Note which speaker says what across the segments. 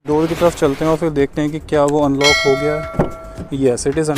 Speaker 1: Door की तरफ चलते हैं और फिर देखते हैं कि क्या वो अनलॉक हो गया है। यस इट इज़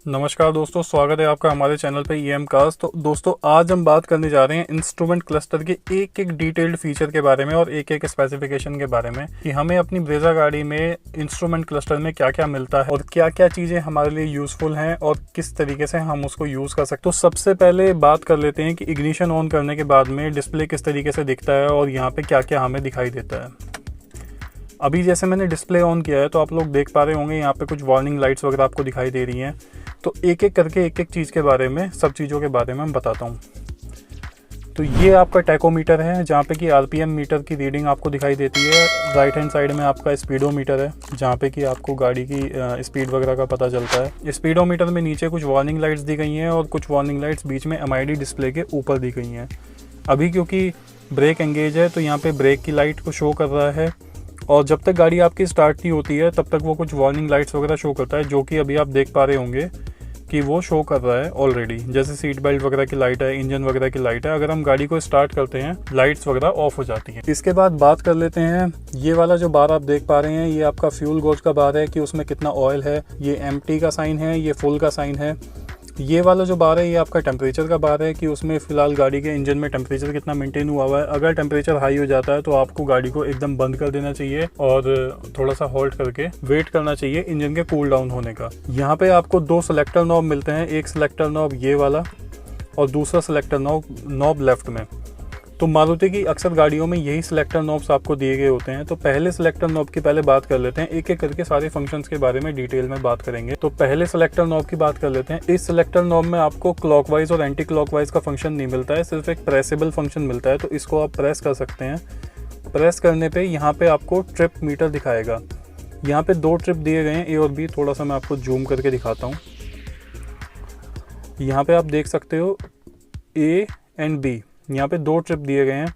Speaker 1: नमस्कार दोस्तों, स्वागत है आपका हमारे चैनल पे EM कास्ट। तो दोस्तों आज हम बात करने जा रहे हैं इंस्ट्रूमेंट क्लस्टर के एक एक डिटेल्ड फीचर के बारे में और एक एक स्पेसिफिकेशन के बारे में कि हमें अपनी ब्रेजा गाड़ी में इंस्ट्रूमेंट क्लस्टर में क्या क्या मिलता है और क्या क्या चीज़ें हमारे लिए यूज़फुल हैं और किस तरीके से हम उसको यूज़ कर सकते हैं। तो सबसे पहले बात कर लेते हैं कि इग्निशन ऑन करने के बाद में डिस्प्ले किस तरीके से दिखता है और यहाँ पर क्या क्या हमें दिखाई देता है। अभी जैसे मैंने डिस्प्ले ऑन किया है तो आप लोग देख पा रहे होंगे यहाँ पे कुछ वार्निंग लाइट्स वगैरह आपको दिखाई दे रही हैं। तो एक एक करके एक एक चीज़ के बारे में, सब चीज़ों के बारे में मैं बताता हूँ। तो ये आपका टैकोमीटर है जहाँ पे कि RPM मीटर की रीडिंग आपको दिखाई देती है। राइट हैंड साइड में आपका स्पीडोमीटर है जहाँ पे कि आपको गाड़ी की स्पीड वगैरह का पता चलता है। स्पीडोमीटर में नीचे कुछ वार्निंग लाइट्स दी गई हैं और कुछ वार्निंग लाइट्स बीच में MID डिस्प्ले के ऊपर दी गई हैं। अभी क्योंकि ब्रेक एंगेज है तो यहाँ पर ब्रेक की लाइट को शो कर रहा है और जब तक गाड़ी आपकी स्टार्ट नहीं होती है तब तक वो कुछ वार्निंग लाइट्स वगैरह शो करता है, जो कि अभी आप देख पा रहे होंगे कि वो शो कर रहा है ऑलरेडी। जैसे सीट बेल्ट वगैरह की लाइट है, इंजन वगैरह की लाइट है। अगर हम गाड़ी को स्टार्ट करते हैं लाइट्स वगैरह ऑफ हो जाती हैं। इसके बाद बात कर लेते हैं, ये वाला जो बार आप देख पा रहे हैं ये आपका फ्यूल गॉज का बार है कि उसमें कितना ऑयल है। ये एम्प्टी का साइन है, ये फुल का साइन है। ये वाला जो बार है ये आपका टेम्परेचर का बार है कि उसमें फ़िलहाल गाड़ी के इंजन में टेम्परेचर कितना मेंटेन हुआ हुआ है। अगर टेम्परेचर हाई हो जाता है तो आपको गाड़ी को एकदम बंद कर देना चाहिए और थोड़ा सा होल्ड करके वेट करना चाहिए इंजन के कूल डाउन होने का। यहाँ पे आपको दो सेलेक्टर नॉब मिलते हैं, एक सेलेक्टर नॉब ये वाला और दूसरा सेलेक्टर नॉब लेफ्ट में। तो मारुति की अक्सर गाड़ियों में यही सिलेक्टर नॉब्स आपको दिए गए होते हैं। तो पहले सिलेक्टर नॉब की पहले बात कर लेते हैं, एक एक करके सारे फंक्शंस के बारे में डिटेल में बात करेंगे। तो पहले सिलेक्टर नॉब की बात कर लेते हैं। इस सिलेक्टर नॉब में आपको क्लॉकवाइज और एंटी क्लॉकवाइज का फंक्शन नहीं मिलता है, सिर्फ एक प्रेसेबल फंक्शन मिलता है। तो इसको आप प्रेस कर सकते हैं। प्रेस करने पर यहाँ पे आपको ट्रिप मीटर दिखाएगा। यहाँ पे दो ट्रिप दिए गए हैं, A और B। थोड़ा सा मैं आपको जूम करके दिखाता हूँ। यहाँ पे आप देख सकते हो A एंड B, यहाँ पे दो ट्रिप दिए गए हैं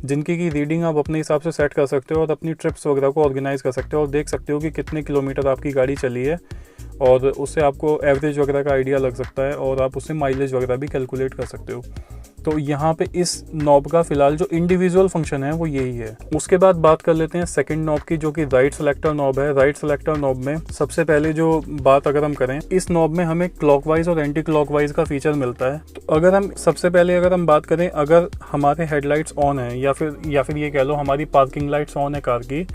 Speaker 1: जिनकी की रीडिंग आप अपने हिसाब से सेट कर सकते हो और अपनी ट्रिप्स वगैरह को ऑर्गेनाइज कर सकते हो और देख सकते हो कि कितने किलोमीटर आपकी गाड़ी चली है और उससे आपको एवरेज वगैरह का आइडिया लग सकता है और आप उससे माइलेज वगैरह भी कैलकुलेट कर सकते हो। तो यहाँ पे इस नॉब का फिलहाल जो इंडिविजुअल फंक्शन है वो यही है। उसके बाद बात कर लेते हैं सेकंड नॉब की, जो कि राइट सेलेक्टर नॉब है। राइट सेलेक्टर नॉब में सबसे पहले जो बात अगर हम करें, इस नॉब में हमें क्लॉकवाइज और एंटी क्लॉकवाइज का फीचर मिलता है। तो अगर हम सबसे पहले अगर हम बात करें, अगर हमारे हेडलाइट्स ऑन है या फिर ये कह लो हमारी पार्किंग लाइट्स ऑन है कार की,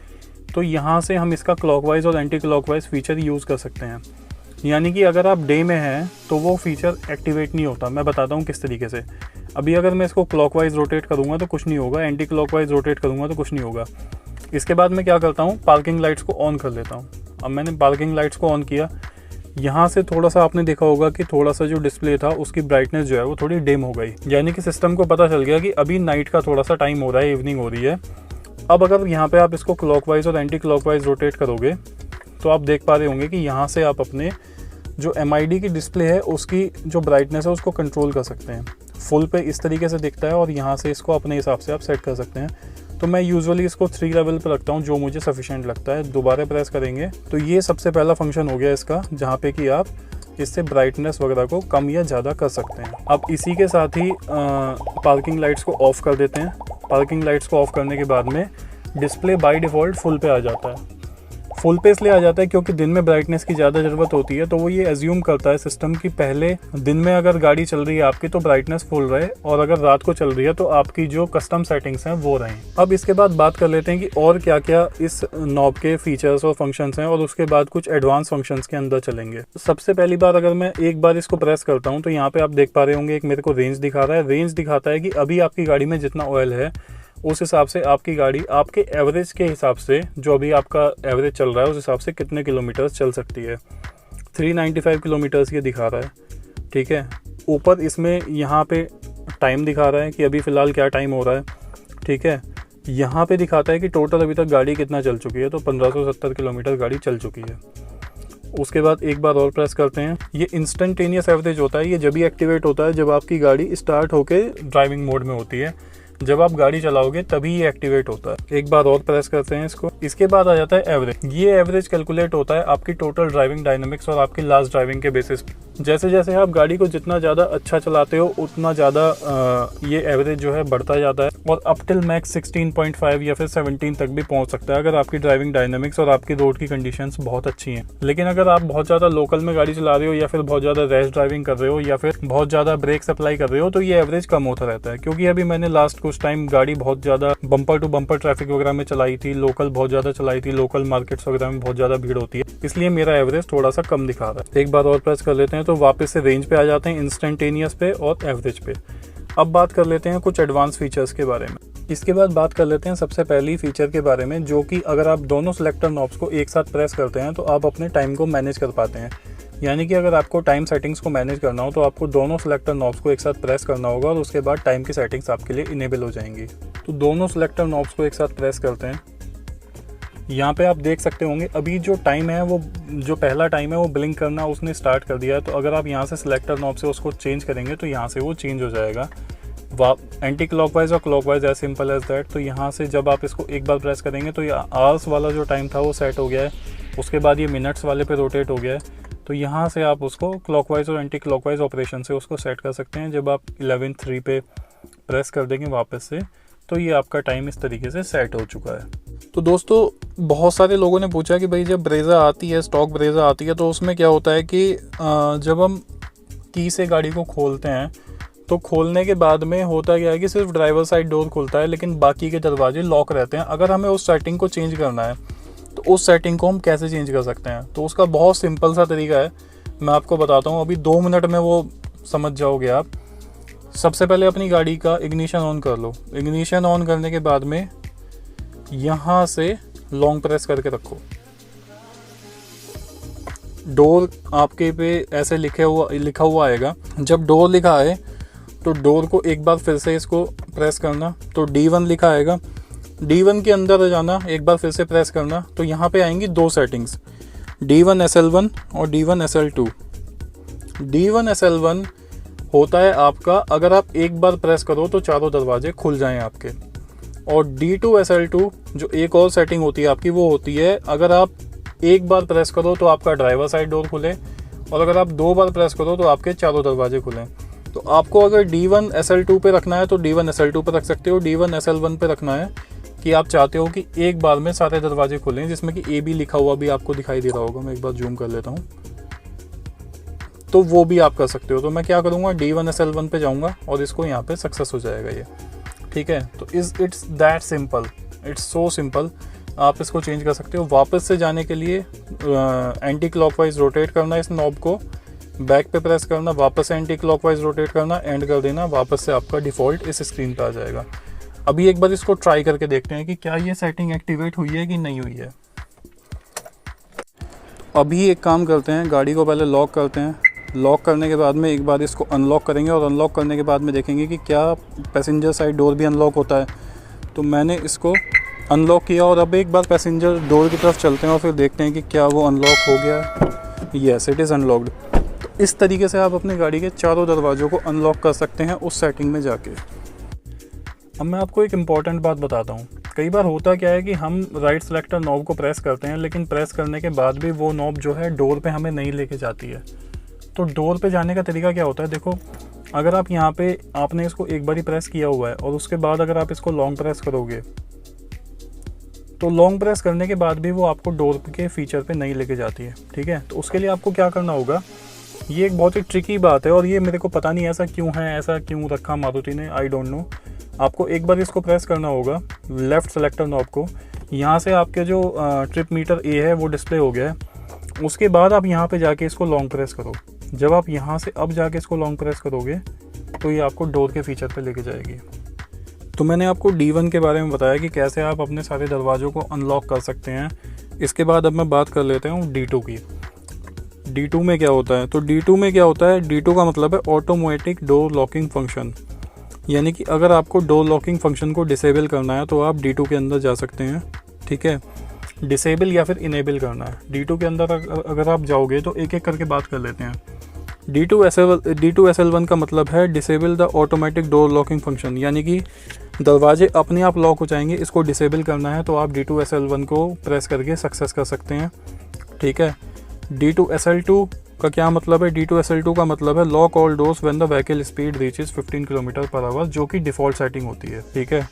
Speaker 1: तो यहाँ से हम इसका क्लॉकवाइज और एंटी क्लॉकवाइज फीचर यूज़ कर सकते हैं। यानी कि अगर आप डे में हैं तो वो फीचर एक्टिवेट नहीं होता। मैं बताता हूँ किस तरीके से। अभी अगर मैं इसको क्लॉकवाइज रोटेट करूँगा तो कुछ नहीं होगा, एंटी क्लॉकवाइज रोटेट करूँगा तो कुछ नहीं होगा। इसके बाद मैं क्या करता हूँ, पार्किंग लाइट्स को ऑन कर लेता हूँ। अब मैंने पार्किंग लाइट्स को ऑन किया, यहाँ से थोड़ा सा आपने देखा होगा कि थोड़ा सा जो डिस्प्ले था उसकी ब्राइटनेस जो है वो थोड़ी डिम हो गई। यानी कि सिस्टम को पता चल गया कि अभी नाइट का थोड़ा सा टाइम हो रहा है, इवनिंग हो रही है। अब अगर यहाँ पर आप इसको क्लॉकवाइज और एंटी क्लॉकवाइज रोटेट करोगे तो आप देख पा रहे होंगे कि यहाँ से आप अपने जो MID की डिस्प्ले है उसकी जो ब्राइटनेस है उसको कंट्रोल कर सकते हैं। फुल पे इस तरीके से दिखता है और यहाँ से इसको अपने हिसाब से आप सेट कर सकते हैं। तो मैं यूजुअली इसको 3 लेवल पर रखता हूँ, जो मुझे सफिशिएंट लगता है। दोबारा प्रेस करेंगे तो ये सबसे पहला फंक्शन हो गया इसका, जहाँ पे कि आप इससे ब्राइटनेस वगैरह को कम या ज़्यादा कर सकते हैं। अब इसी के साथ ही पार्किंग लाइट्स को ऑफ़ कर देते हैं। पार्किंग लाइट्स को ऑफ़ करने के बाद में डिस्प्ले बाय डिफ़ॉल्ट फुल पे आ जाता है। फुल पे इसलिए आ जाता है क्योंकि दिन में ब्राइटनेस की ज़्यादा ज़रूरत होती है, तो वो ये एज्यूम करता है सिस्टम की पहले दिन में अगर गाड़ी चल रही है आपकी तो ब्राइटनेस फुल रहे और अगर रात को चल रही है तो आपकी जो कस्टम सेटिंग्स हैं वो रहें। अब इसके बाद बात कर लेते हैं कि और क्या क्या इस नॉब के फीचर्स और फंक्शंस हैं और उसके बाद कुछ एडवांस फंक्शंस के अंदर चलेंगे। सबसे पहली बार अगर मैं एक बार इसको प्रेस करता हूँ तो यहाँ पे आप देख पा रहे होंगे एक मेरे को रेंज दिखा रहा है। रेंज दिखाता है कि अभी आपकी गाड़ी में जितना ऑयल है उस हिसाब से आपकी गाड़ी आपके एवरेज के हिसाब से, जो अभी आपका एवरेज चल रहा है उस हिसाब से कितने किलोमीटर चल सकती है। 395 किलोमीटर्स ये दिखा रहा है, ठीक है। ऊपर इसमें यहाँ पे टाइम दिखा रहा है कि अभी फ़िलहाल क्या टाइम हो रहा है, ठीक है। यहाँ पे दिखाता है कि टोटल अभी तक गाड़ी कितना चल चुकी है, तो 1570 किलोमीटर गाड़ी चल चुकी है। उसके बाद एक बार और प्रेस करते हैं। ये इंस्टेंटेनियस एवरेज होता है, ये जब भी एक्टिवेट होता है जब आपकी गाड़ी स्टार्ट होके ड्राइविंग मोड में होती है। जब आप गाड़ी चलाओगे तभी ये एक्टिवेट होता है। एक बार और प्रेस करते हैं इसको। इसके बाद आ जाता है एवरेज। ये एवरेज कैलकुलेट होता है आपकी टोटल ड्राइविंग डायनामिक्स और आपकी लास्ट ड्राइविंग के बेसिस पे। जैसे जैसे आप गाड़ी को जितना ज़्यादा अच्छा चलाते हो उतना ज़्यादा ये एवरेज जो है बढ़ता जाता है और अप टिल मैक्स 16.5 या फिर 17 तक भी पहुंच सकता है अगर आपकी ड्राइविंग डायनामिक्स और आपकी रोड की कंडीशंस बहुत अच्छी हैं। लेकिन अगर आप बहुत ज़्यादा लोकल में गाड़ी चला रहे हो या फिर बहुत ज़्यादा रैश ड्राइविंग कर रहे हो या फिर बहुत ज़्यादा ब्रेक सप्लाई कर रहे हो तो ये एवरेज कम होता रहता है। क्योंकि अभी मैंने लास्ट कुछ टाइम गाड़ी बहुत ज़्यादा बम्पर टू बम्पर ट्रैफिक वगैरह में चलाई थी, लोकल बहुत ज़्यादा चलाई थी, लोकल मार्केट्स वगैरह में बहुत ज़्यादा भीड़ होती है, इसलिए मेरा एवरेज थोड़ा सा कम दिखा रहा है। एक बार और प्रेस कर लेते हैं तो वापस से रेंज पे आ जाते हैं, इंस्टेंटेनियस पे और एवरेज पे। अब बात कर लेते हैं कुछ एडवांस फीचर्स के बारे में। इसके बाद बात कर लेते हैं सबसे पहली फीचर के बारे में, जो कि अगर आप दोनों सिलेक्टर नॉब्स को एक साथ प्रेस करते हैं तो आप अपने टाइम को मैनेज कर पाते हैं। यानी कि अगर आपको टाइम सेटिंग्स को मैनेज करना हो तो आपको दोनों सिलेक्टर नॉब्स को एक साथ प्रेस करना होगा और उसके बाद टाइम की सेटिंग्स आपके लिए इनेबल हो जाएंगी। तो दोनों सिलेक्टर नॉब्स को एक साथ प्रेस करते हैं। यहाँ पे आप देख सकते होंगे अभी जो टाइम है वो जो पहला टाइम है वो ब्लिंक करना उसने स्टार्ट कर दिया है। तो अगर आप यहाँ से सिलेक्टर नॉब से उसको चेंज करेंगे तो यहाँ से वो चेंज हो जाएगा एंटी क्लॉकवाइज और clockwise, as simple as that. तो यहाँ से जब आप इसको एक बार प्रेस करेंगे तो ये आवर्स वाला जो टाइम था वो सेट हो गया है, उसके बाद ये मिनट्स वाले पे रोटेट हो गया है। तो यहाँ से आप उसको क्लॉकवाइज और एंटी क्लॉकवाइज ऑपरेशन से उसको सेट कर सकते हैं। जब आप 11:3 पे प्रेस कर देंगे वापस से तो ये आपका टाइम इस तरीके से सेट हो चुका है। तो दोस्तों बहुत सारे लोगों ने पूछा कि भाई जब ब्रेज़ा आती है, स्टॉक ब्रेज़ा आती है, तो उसमें क्या होता है कि जब हम की से गाड़ी को खोलते हैं तो खोलने के बाद में होता क्या है कि सिर्फ ड्राइवर साइड डोर खुलता है लेकिन बाकी के दरवाजे लॉक रहते हैं। अगर हमें उस सेटिंग को चेंज करना है तो उस सेटिंग को हम कैसे चेंज कर सकते हैं? तो उसका बहुत सिंपल सा तरीका है, मैं आपको बताता हूँ। अभी 2 मिनट में वो समझ जाओगे आप। सबसे पहले अपनी गाड़ी का इग्निशन ऑन कर लो। इग्निशन ऑन करने के बाद में यहाँ से लॉन्ग प्रेस करके रखो। डोर आपके पे ऐसे लिखा हुआ आएगा। जब डोर लिखा आए तो डोर को एक बार फिर से इसको प्रेस करना, तो D1 लिखा आएगा। D1 के अंदर जाना, एक बार फिर से प्रेस करना, तो यहाँ पे आएंगी 2 सेटिंग्स, D1 SL1 और D1 SL2। D1 SL1 होता है आपका अगर आप एक बार प्रेस करो तो चारों दरवाजे खुल जाएं आपके। और D2 SL2 जो एक और सेटिंग होती है आपकी, वो होती है अगर आप एक बार प्रेस करो तो आपका ड्राइवर साइड डोर खुले और अगर आप 2 बार प्रेस करो तो आपके चारों दरवाजे खुलें। तो आपको अगर D1 SL2 पे रखना है तो D1 SL2 पे रख सकते हो। D1 SL1 पे रखना है कि आप चाहते हो कि एक बार में सारे दरवाजे खुलें, जिसमें कि AB लिखा हुआ भी आपको दिखाई दे रहा होगा। मैं एक बार जूम कर लेता हूँ, तो वो भी आप कर सकते हो। तो मैं क्या करूँगा, D1 SL1 पे जाऊँगा और इसको यहाँ पे सक्सेस हो जाएगा ये, ठीक है। तो it's that simple, it's so simple. आप इसको चेंज कर सकते हो। वापस से जाने के लिए एंटी क्लॉकवाइज रोटेट करना इस नॉब को, बैक पे प्रेस करना, वापस से एंटी क्लॉकवाइज रोटेट करना, एंड कर देना, वापस से आपका डिफ़ॉल्ट इस स्क्रीन पे आ जाएगा। अभी एक बार इसको ट्राई करके देखते हैं कि क्या ये सेटिंग एक्टिवेट हुई है कि नहीं हुई है। अभी एक काम करते हैं, गाड़ी को पहले लॉक करते हैं। लॉक करने के बाद में एक बार इसको अनलॉक करेंगे और अनलॉक करने के बाद में देखेंगे कि क्या पैसेंजर साइड डोर भी अनलॉक होता है। तो मैंने इसको अनलॉक किया और अब एक बार पैसेंजर डोर की तरफ चलते हैं और फिर देखते हैं कि क्या वो अनलॉक हो गया। Yes, it is unlocked. तो इस तरीके से आप अपनी गाड़ी के चारों दरवाज़ों को अनलॉक कर सकते हैं उस सेटिंग में जाके। अब मैं आपको एक इम्पॉर्टेंट बात बताता हूँ। कई बार होता क्या है कि हम राइट सेलेक्टर नॉब को प्रेस करते हैं, लेकिन प्रेस करने के बाद भी वो नॉब जो है डोर पे हमें नहीं लेके जाती है। तो डोर पे जाने का तरीका क्या होता है, देखो अगर आप यहाँ पे आपने इसको एक बार ही प्रेस किया हुआ है और उसके बाद अगर आप इसको लॉन्ग प्रेस करोगे तो लॉन्ग प्रेस करने के बाद भी वो आपको डोर के फीचर पे नहीं लेके जाती है, ठीक है। तो उसके लिए आपको क्या करना होगा, ये एक बहुत ही ट्रिकी बात है और ये मेरे को पता नहीं ऐसा क्यों है, ऐसा क्यों रखा मारुति ने, आई डोंट नो। आपको एक बार इसको प्रेस करना होगा, लेफ़्ट सेलेक्टर नॉब को। यहाँ से आपके जो ट्रिप मीटर ए है वो डिस्प्ले हो गया है। उसके बाद आप यहाँ पे जाके इसको लॉन्ग प्रेस करो। जब आप यहाँ से अब जाके इसको लॉन्ग प्रेस करोगे तो ये आपको डोर के फीचर पे लेके जाएगी। तो मैंने आपको D1 के बारे में बताया कि कैसे आप अपने सारे दरवाज़ों को अनलॉक कर सकते हैं। इसके बाद अब मैं बात कर लेता हूँ D2 की। D2 में क्या होता है, तो D2 में क्या होता है, D2 का मतलब है ऑटोमेटिक डोर लॉकिंग फंक्शन। यानी कि अगर आपको डोर लॉकिंग फंक्शन को डिसेबल करना है तो आप D2 के अंदर जा सकते हैं, ठीक है। डिसेबल या फिर इनेबल करना है। D2 के अंदर अगर आप जाओगे तो एक एक करके बात कर लेते हैं। D2 SL1 का मतलब है disable the automatic door locking function, यानी कि दरवाजे अपने आप लॉक हो जाएंगे। इसको डिसेबल करना है तो आप D2SL1 को प्रेस करके सक्सेस कर सकते हैं, ठीक है। D2SL2 का क्या मतलब है? D2SL2 का मतलब है lock all doors when the vehicle speed reaches 15 km/h, जो कि डिफ़ॉल्ट सेटिंग होती है, ठीक है।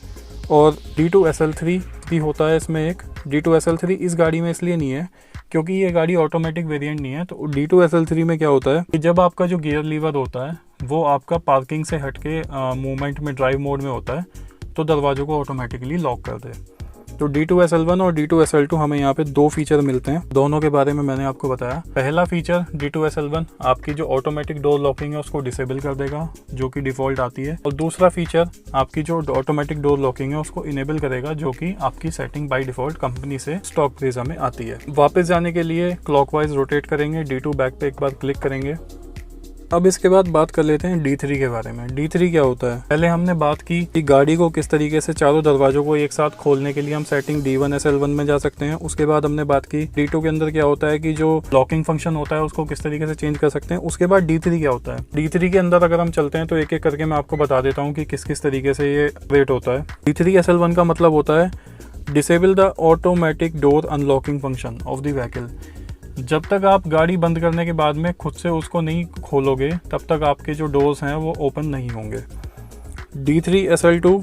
Speaker 1: और D2SL3 भी होता है इसमें एक। D2SL3 इस गाड़ी में इसलिए नहीं है क्योंकि ये गाड़ी ऑटोमेटिक वेरिएंट नहीं है। तो D2SL3 में क्या होता है कि जब आपका जो गियर लीवर होता है वो आपका पार्किंग से हटके मूवमेंट में, ड्राइव मोड में होता है, तो दरवाज़ों को ऑटोमेटिकली लॉक कर दे। तो D2SL1 और D2SL2 हमें यहाँ पे दो फीचर मिलते हैं, दोनों के बारे में मैंने आपको बताया। पहला फीचर D2SL1 आपकी जो ऑटोमेटिक डोर लॉकिंग है उसको डिसेबल कर देगा, जो कि डिफ़ॉल्ट आती है। और दूसरा फीचर आपकी जो ऑटोमेटिक डोर लॉकिंग है उसको इनेबल करेगा, जो कि आपकी सेटिंग बाय डिफ़ॉल्ट कंपनी से स्टॉक ब्रीजा में आती है। वापस जाने के लिए क्लॉकवाइज रोटेट करेंगे, D2 बैक पे एक बार क्लिक करेंगे। अब इसके बाद बात कर लेते हैं D3 के बारे में। D3 क्या होता है? पहले हमने बात की कि गाड़ी को किस तरीके से चारों दरवाजों को एक साथ खोलने के लिए हम सेटिंग D1SL1 में जा सकते हैं। उसके बाद हमने बात की D2 के अंदर क्या होता है कि जो लॉकिंग फंक्शन होता है उसको किस तरीके से चेंज कर सकते हैं। उसके बाद D3 क्या होता है? D3 के अंदर अगर हम चलते हैं तो एक एक करके मैं आपको बता देता हूँ कि किस किस तरीके से ये ऑपरेट होता है। D3SL1 का मतलब होता है disable the automatic door unlocking function of the vehicle. जब तक आप गाड़ी बंद करने के बाद में खुद से उसको नहीं खोलोगे तब तक आपके जो डोर्स हैं वो ओपन नहीं होंगे। D3SL2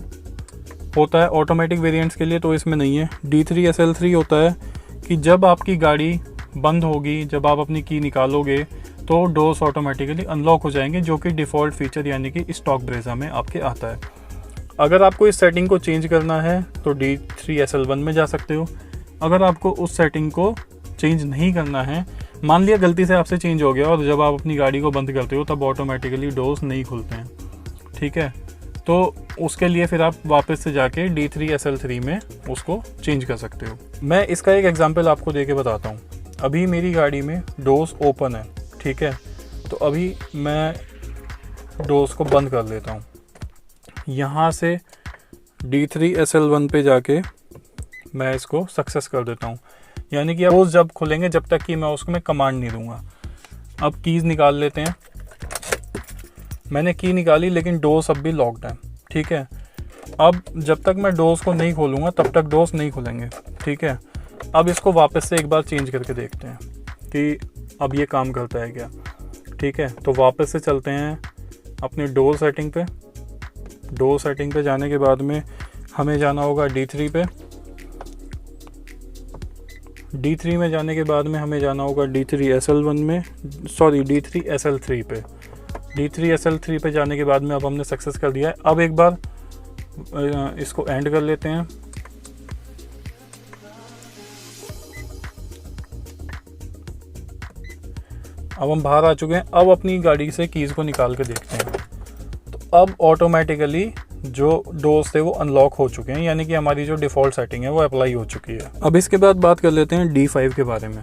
Speaker 1: होता है ऑटोमेटिक वेरिएंट्स के लिए, तो इसमें नहीं है। D3SL3 होता है कि जब आपकी गाड़ी बंद होगी, जब आप अपनी की निकालोगे तो डोर्स ऑटोमेटिकली अनलॉक हो जाएंगे, जो कि डिफ़ॉल्ट फीचर यानी कि स्टॉक ब्रेजा में आपके आता है। अगर आपको इस सेटिंग को चेंज करना है तो D3SL1 में जा सकते हो। अगर आपको उस सेटिंग को चेंज नहीं करना है, मान लिया गलती से आपसे चेंज हो गया और जब आप अपनी गाड़ी को बंद करते हो तब ऑटोमेटिकली डोर्स नहीं खुलते हैं, ठीक है, तो उसके लिए फिर आप वापस से जाके D3SL3 में उसको चेंज कर सकते हो। मैं इसका एक एग्जांपल आपको दे के बताता हूँ। अभी मेरी गाड़ी में डोर्स ओपन है, ठीक है, तो अभी मैं डोर्स को बंद कर लेता हूँ। यहाँ से D3SL1 पे जाके मैं इसको सक्सेस कर देता हूँ, यानी कि अब डोर्स जब खुलेंगे जब तक कि मैं उसको कमांड नहीं दूंगा। अब कीज़ निकाल लेते हैं। मैंने की निकाली लेकिन डोर्स अब भी लॉक्ड है, ठीक है। अब जब तक मैं डोर्स को नहीं खोलूँगा तब तक डोर्स नहीं खुलेंगे, ठीक है। अब इसको वापस से एक बार चेंज करके देखते हैं कि अब ये काम करता है क्या, ठीक है। तो वापस से चलते हैं अपनी डोर सेटिंग पे। डोर सेटिंग पे जाने के बाद में हमें जाना होगा D3 पे। D3 में जाने के बाद में हमें जाना होगा D3SL1 में, सॉरी D3SL3 पे। D3SL3 पे जाने के बाद में अब हमने सक्सेस कर दिया है। अब एक बार इसको एंड कर लेते हैं। अब हम बाहर आ चुके हैं। अब अपनी गाड़ी से कीज़ को निकाल के देखते हैं, तो अब ऑटोमेटिकली जो डोर्स थे वो अनलॉक हो चुके हैं, यानी कि हमारी जो डिफ़ॉल्ट सेटिंग है वो अप्लाई हो चुकी है। अब इसके बाद बात कर लेते हैं D5 के बारे में।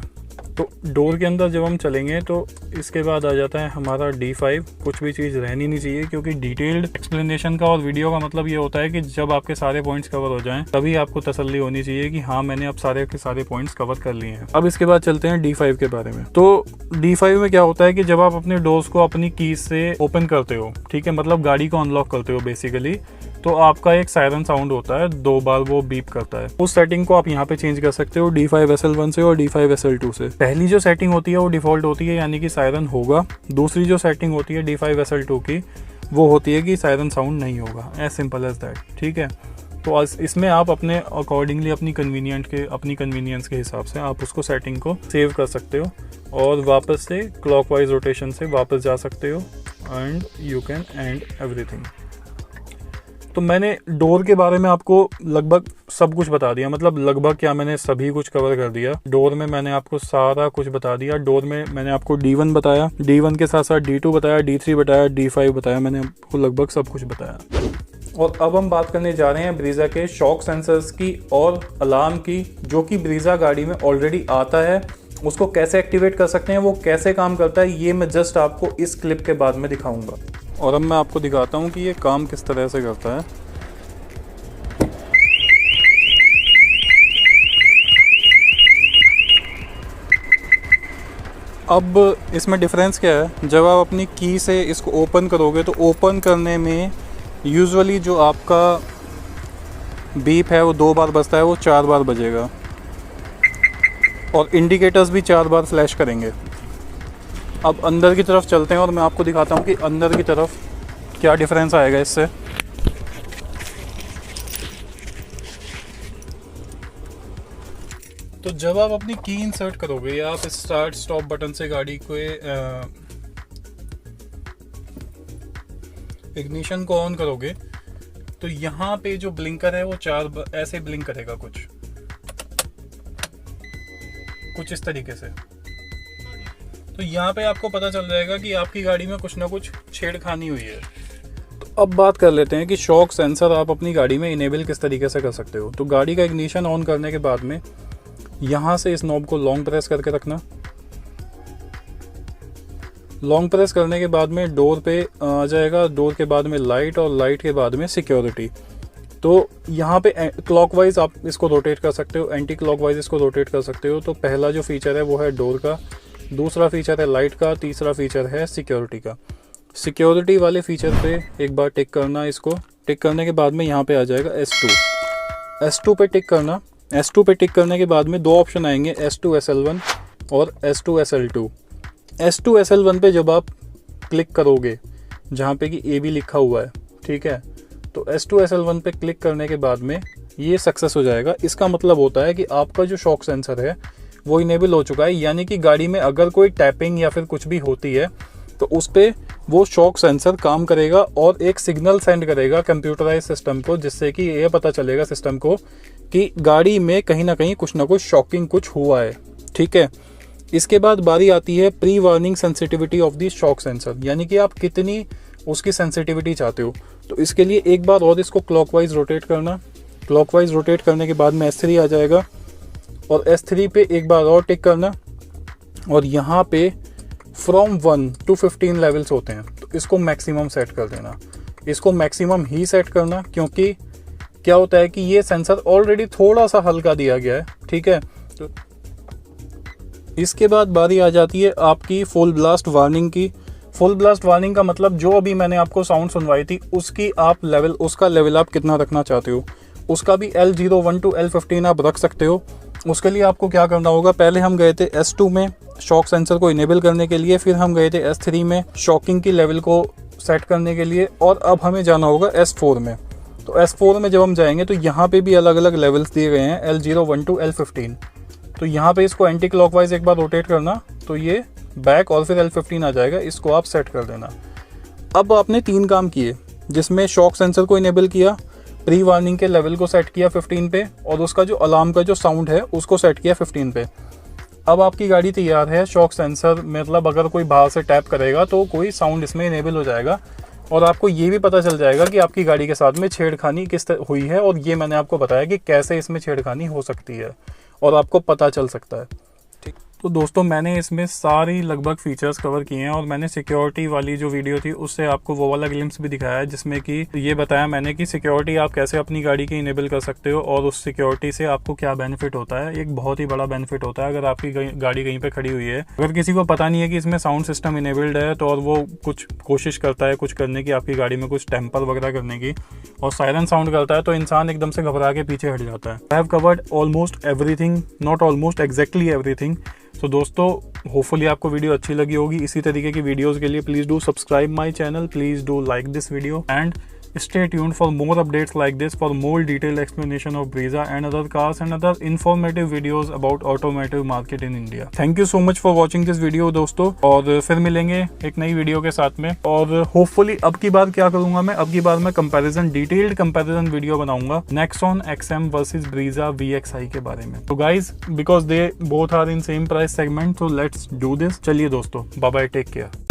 Speaker 1: तो डोर के अंदर जब हम चलेंगे तो इसके बाद आ जाता है हमारा D5। कुछ भी चीज़ रहनी नहीं चाहिए, क्योंकि डिटेल्ड एक्सप्लेनेशन का और वीडियो का मतलब ये होता है कि जब आपके सारे पॉइंट्स कवर हो जाएं तभी आपको तसल्ली होनी चाहिए कि हाँ मैंने अब सारे के सारे पॉइंट्स कवर कर लिए हैं। अब इसके बाद चलते हैं D5 के बारे में। तो D5 में क्या होता है कि जब आप अपने डोर्स को अपनी कीज से ओपन करते हो, ठीक है, मतलब गाड़ी को अनलॉक करते हो बेसिकली, तो आपका एक सायरन साउंड होता है, 2 बार वो बीप करता है। उस सेटिंग को आप यहाँ पे चेंज कर सकते हो D5SL1 से और D5SL2 से। पहली जो सेटिंग होती है वो डिफ़ॉल्ट होती है, यानी कि सायरन होगा। दूसरी जो सेटिंग होती है D5SL2 की, वो होती है कि सायरन साउंड नहीं होगा। एज सिंपल एज दैट, ठीक है। तो इसमें आप अपने अकॉर्डिंगली अपनी कन्वीनियंस के हिसाब से आप उसको सेटिंग को सेव कर सकते हो और वापस से क्लॉकवाइज रोटेशन से वापस जा सकते हो and you can and everything. तो मैंने डोर के बारे में आपको लगभग सब कुछ बता दिया, मतलब लगभग क्या, मैंने सभी कुछ कवर कर दिया। डोर में मैंने आपको सारा कुछ बता दिया। डोर में मैंने आपको D1 बताया, D1 के साथ साथ D2 बताया, D3 बताया, D5 बताया, मैंने आपको लगभग सब कुछ बताया। और अब हम बात करने जा रहे हैं ब्रीजा के शॉक सेंसर्स की और अलार्म की, जो कि ब्रीजा गाड़ी में ऑलरेडी आता है। उसको कैसे एक्टिवेट कर सकते हैं, वो कैसे काम करता है, ये मैं जस्ट आपको इस क्लिप के बाद में दिखाऊंगा। और अब मैं आपको दिखाता हूँ कि ये काम किस तरह से करता है। अब इसमें डिफरेंस क्या है, जब आप अपनी की से इसको ओपन करोगे तो ओपन करने में यूजुअली जो आपका बीप है वो 2 बार बजता है, वो 4 बार बजेगा। और इंडिकेटर्स भी 4 बार फ्लैश करेंगे। अब अंदर की तरफ चलते हैं और मैं आपको दिखाता हूँ कि अंदर की तरफ क्या डिफरेंस आएगा इससे। तो जब आप अपनी की इंसर्ट करोगे या आप स्टार्ट स्टॉप बटन से गाड़ी को इग्निशन को ऑन करोगे तो यहाँ पे जो ब्लिंकर है वो 4 ऐसे ब्लिंक करेगा, कुछ इस तरीके से। तो यहाँ पे आपको पता चल जाएगा कि आपकी गाड़ी में कुछ ना कुछ छेड़खानी हुई है। तो अब बात कर लेते हैं कि शॉक सेंसर आप अपनी गाड़ी में इनेबल किस तरीके से कर सकते हो। तो गाड़ी का इग्निशन ऑन करने के बाद में यहाँ से इस नॉब को लॉन्ग प्रेस करके रखना। लॉन्ग प्रेस करने के बाद में डोर पे आ जाएगा, डोर के बाद में लाइट और लाइट के बाद में सिक्योरिटी। तो यहाँ पे क्लॉकवाइज आप इसको रोटेट कर सकते हो, एंटी क्लॉकवाइज इसको रोटेट कर सकते हो। तो पहला जो फीचर है वो है डोर का, दूसरा फीचर है लाइट का, तीसरा फीचर है सिक्योरिटी का। सिक्योरिटी वाले फीचर पे एक बार टिक करना, इसको टिक करने के बाद में यहाँ पे आ जाएगा S2 पे टिक करना। S2 पे टिक करने के बाद में 2 ऑप्शन आएंगे, S2 SL1 और S2 SL2। S2 SL1 पे जब आप क्लिक करोगे जहाँ पे कि AB लिखा हुआ है, ठीक है, तो S2 SL1 पे क्लिक करने के बाद में ये सक्सेस हो जाएगा। इसका मतलब होता है कि आपका जो शॉक सेंसर है वो इनेबल हो चुका है, यानी कि गाड़ी में अगर कोई टैपिंग या फिर कुछ भी होती है तो उस पर वो शॉक सेंसर काम करेगा और एक सिग्नल सेंड करेगा कंप्यूटराइज सिस्टम को, जिससे कि ये पता चलेगा सिस्टम को कि गाड़ी में कहीं ना कहीं कुछ ना कुछ शॉकिंग कुछ हुआ है, ठीक है। इसके बाद बारी आती है pre warning sensitivity of the shock sensor, यानी कि आप कितनी उसकी सेंसिटिविटी चाहते हो। तो इसके लिए एक बार और इसको क्लॉकवाइज रोटेट करना। क्लॉकवाइज रोटेट करने के बाद में S3 आ जाएगा और S3 पे एक बार और टिक करना और यहाँ पे फ्रॉम 1 to 15 लेवल्स होते हैं, तो इसको मैक्सिमम सेट कर देना। इसको मैक्सिमम ही सेट करना, क्योंकि क्या होता है कि ये सेंसर ऑलरेडी थोड़ा सा हल्का दिया गया है, ठीक है। तो इसके बाद बारी आ जाती है आपकी फुल ब्लास्ट वार्निंग की। फुल ब्लास्ट वार्निंग का मतलब जो अभी मैंने आपको साउंड सुनवाई थी उसकी आप लेवल, उसका लेवल आप कितना रखना चाहते हो, उसका भी L01 to L15 आप रख सकते हो। उसके लिए आपको क्या करना होगा, पहले हम गए थे S2 में शॉक सेंसर को इनेबल करने के लिए, फिर हम गए थे S3 में शॉकिंग की लेवल को सेट करने के लिए, और अब हमें जाना होगा S4 में। तो S4 में जब हम जाएंगे तो यहाँ पे भी अलग अलग लेवल्स दिए गए हैं, L01 to L15। तो यहाँ पे इसको एंटी क्लॉकवाइज एक बार रोटेट करना तो ये बैक और फिर L15 आ जाएगा, इसको आप सेट कर देना। अब आपने 3 काम किए, जिसमें शॉक सेंसर को इनेबल किया, प्री वार्निंग के लेवल को सेट किया 15 पे, और उसका जो अलार्म का जो साउंड है उसको सेट किया 15 पे। अब आपकी गाड़ी तैयार है। शॉक सेंसर मतलब अगर कोई बाहर से टैप करेगा तो कोई साउंड इसमें इनेबल हो जाएगा और आपको ये भी पता चल जाएगा कि आपकी गाड़ी के साथ में छेड़खानी किस हुई है, और ये मैंने आपको बताया कि कैसे इसमें छेड़खानी हो सकती है और आपको पता चल सकता है, ठीक। तो दोस्तों मैंने इसमें सारी लगभग फीचर्स कवर किए हैं और मैंने सिक्योरिटी वाली जो वीडियो थी उससे आपको वो वाला ग्लिम्स भी दिखाया है, जिसमें कि ये बताया मैंने कि सिक्योरिटी आप कैसे अपनी गाड़ी की इनेबल कर सकते हो और उस सिक्योरिटी से आपको क्या बेनिफिट होता है। एक बहुत ही बड़ा बेनिफिट होता है अगर आपकी गाड़ी कहीं पे खड़ी हुई है, अगर किसी को पता नहीं है कि इसमें साउंड सिस्टम इनेबल्ड है तो और वो कुछ कोशिश करता है कुछ करने की, आपकी गाड़ी में कुछ टेम्पर वगैरह करने की, और सायरन साउंड करता है तो इंसान एकदम से घबरा के पीछे हट जाता है। I have covered almost everything, not almost, exactly everything. तो दोस्तों होपफुली आपको वीडियो अच्छी लगी होगी। इसी तरीके की वीडियोस के लिए please do subscribe my channel, please do like this video and stay tuned for more updates like this, for more detailed explanation of Brezza and other cars and other informative videos about automotive market in India. Thank you so much for watching this video दोस्तों, और फिर मिलेंगे एक नई video के साथ में। और होपफुली अब की बार क्या करूंगा मैं, अब की बार मैं कंपैरिजन, डिटेल्ड कंपैरिजन वीडियो बनाऊंगा Nexon XM versus Brezza VXi के बारे में। तो guys because they both are in same price segment, तो लेट्स डू दिस। चलिए दोस्तों, बाय बाय, टेक केयर।